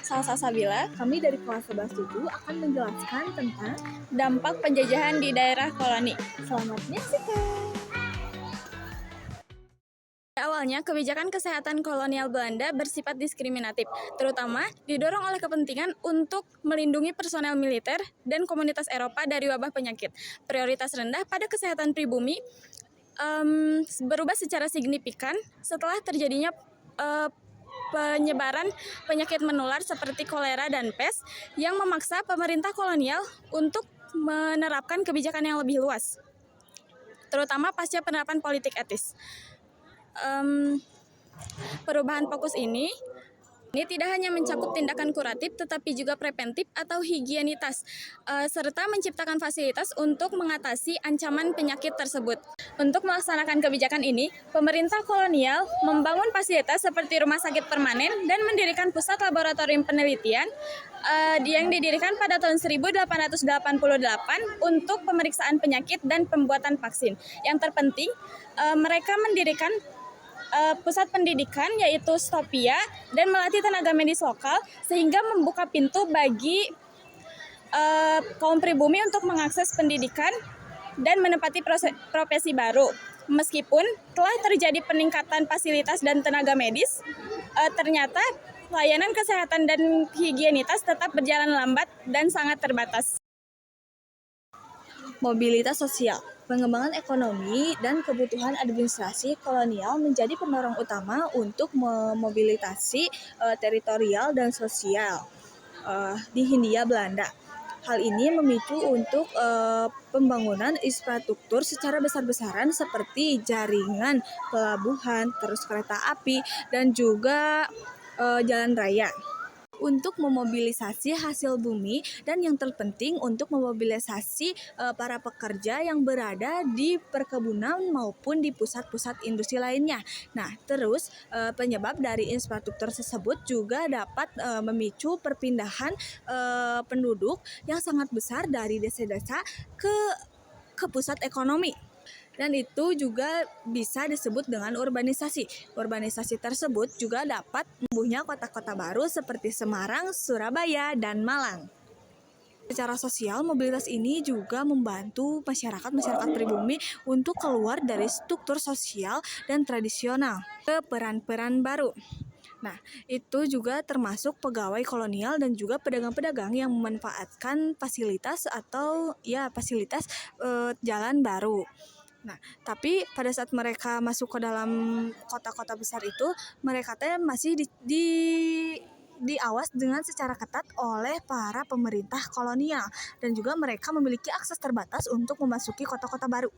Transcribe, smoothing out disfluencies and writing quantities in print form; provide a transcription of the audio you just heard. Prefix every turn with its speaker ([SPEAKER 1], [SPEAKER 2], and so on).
[SPEAKER 1] Salsa Sabila.
[SPEAKER 2] Kami dari kelas 11-7 akan menjelaskan tentang
[SPEAKER 1] Dampak penjajahan di daerah koloni.
[SPEAKER 2] selamat menyaksikan.
[SPEAKER 1] Awalnya, kebijakan kesehatan kolonial Belanda bersifat diskriminatif, terutama didorong oleh kepentingan untuk melindungi personel militer dan komunitas Eropa dari wabah penyakit. Prioritas rendah pada kesehatan pribumi berubah secara signifikan setelah terjadinya penyebaran penyakit menular seperti kolera dan pes yang memaksa pemerintah kolonial untuk menerapkan kebijakan yang lebih luas, terutama pasca penerapan politik etis. Perubahan fokus ini tidak hanya mencakup tindakan kuratif, tetapi juga preventif atau higienitas, serta menciptakan fasilitas untuk mengatasi ancaman penyakit tersebut. Untuk melaksanakan kebijakan ini, pemerintah kolonial membangun fasilitas seperti rumah sakit permanen dan mendirikan pusat laboratorium penelitian yang didirikan pada tahun 1888 untuk pemeriksaan penyakit dan pembuatan vaksin. Yang terpenting, mereka mendirikan pusat pendidikan yaitu Stopia dan melatih tenaga medis lokal sehingga membuka pintu bagi kaum pribumi untuk mengakses pendidikan dan menempati profesi baru. Meskipun telah terjadi peningkatan fasilitas dan tenaga medis, ternyata layanan kesehatan dan higienitas tetap berjalan lambat dan sangat terbatas.
[SPEAKER 2] Mobilitas sosial, pengembangan ekonomi, dan kebutuhan administrasi kolonial menjadi pendorong utama untuk memobilitasi teritorial dan sosial di Hindia Belanda. Hal ini memicu untuk pembangunan infrastruktur secara besar-besaran seperti jaringan pelabuhan, terus kereta api, dan juga jalan raya. Untuk memobilisasi hasil bumi dan yang terpenting untuk memobilisasi para pekerja yang berada di perkebunan maupun di pusat-pusat industri lainnya. Nah, terus penyebab dari infrastruktur tersebut juga dapat memicu perpindahan penduduk yang sangat besar dari desa-desa ke pusat ekonomi. Dan itu juga bisa disebut dengan urbanisasi. Urbanisasi tersebut juga dapat tumbuhnya kota-kota baru seperti Semarang, Surabaya, dan Malang. Secara sosial, mobilitas ini juga membantu masyarakat pribumi untuk keluar dari struktur sosial dan tradisional ke peran-peran baru. Nah, itu juga termasuk pegawai kolonial dan juga pedagang-pedagang yang memanfaatkan fasilitas jalan baru. Nah, tapi pada saat mereka masuk ke dalam kota-kota besar itu, mereka masih diawas dengan secara ketat oleh para pemerintah kolonial dan juga mereka memiliki akses terbatas untuk memasuki kota-kota baru.